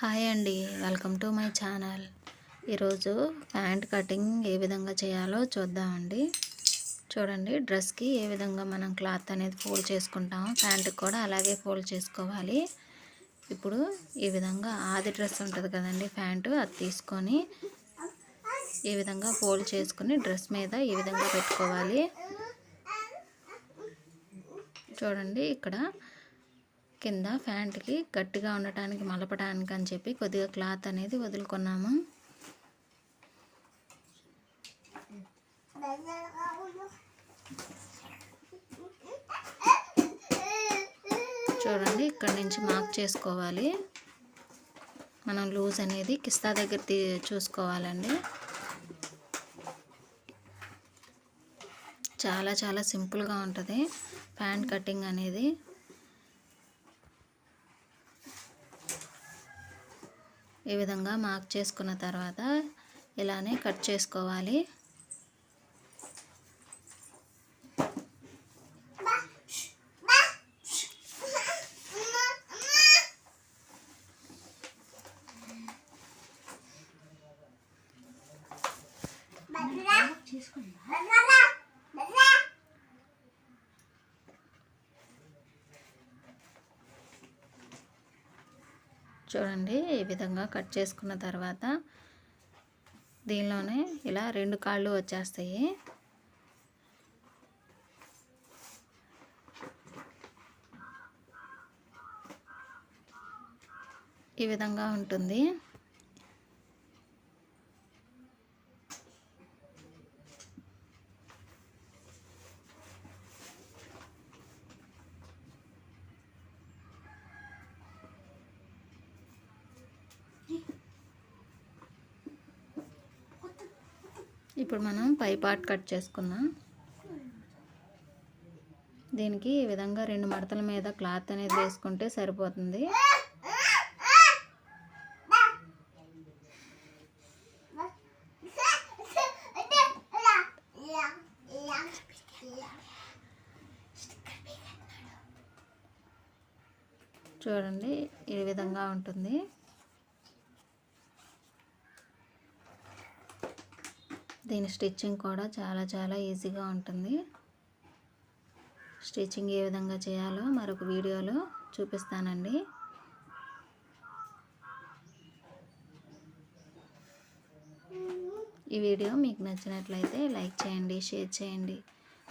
Hi అండి, welcome to my channel. ఈరోజు pant cutting ఏ విధంగా చేయాలో చూద్దామండి. చూడండి, డ్రెస్కి ఏ విధంగా మనం క్లాత్ అనేది ఫోల్డ్ చేసుకుంటామో ప్యాంట్కి కూడా అలాగే ఫోల్డ్ చేసుకోవాలి. ఇప్పుడు ఈ విధంగా ఆది డ్రెస్ ఉంటుంది కదండి, ప్యాంటు, అది తీసుకొని ఈ విధంగా ఫోల్డ్ చేసుకుని డ్రెస్ మీద ఈ విధంగా పెట్టుకోవాలి. చూడండి, ఇక్కడ కింద ప్యాంట్కి గట్టిగా ఉండటానికి మలపడానికి అని చెప్పి కొద్దిగా క్లాత్ అనేది వదులుకున్నాము. చూడండి, ఇక్కడ నుంచి మార్క్ చేసుకోవాలి. మనం లూజ్ అనేది కిస్తా దగ్గర చూసుకోవాలండి. చాలా చాలా సింపుల్గా ఉంటుంది ప్యాంట్ కటింగ్ అనేది. ఈ విధంగా మార్క్ చేసుకున్న తర్వాత ఇలానే కట్ చేసుకోవాలి. చూడండి, ఈ విధంగా కట్ చేసుకున్న తర్వాత దీనిలోనే ఇలా 2 కాళ్ళు వచ్చేస్తాయి. ఈ విధంగా ఉంటుంది. ఇప్పుడు మనం పై పార్ట్ కట్ చేసుకుందాం. దీనికి ఈ విధంగా 2 మడతల మీద క్లాత్ అనేది వేసుకుంటే సరిపోతుంది. చూడండి, ఈ విధంగా ఉంటుంది. దీని స్టిచ్చింగ్ కూడా చాలా చాలా ఈజీగా ఉంటుంది. స్టిచ్చింగ్ ఏ విధంగా చేయాలో మరొక వీడియోలో చూపిస్తానండి. ఈ వీడియో మీకు నచ్చినట్లయితే లైక్ చేయండి, షేర్ చేయండి.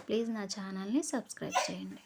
ప్లీజ్ నా ఛానల్ని సబ్స్క్రైబ్ చేయండి.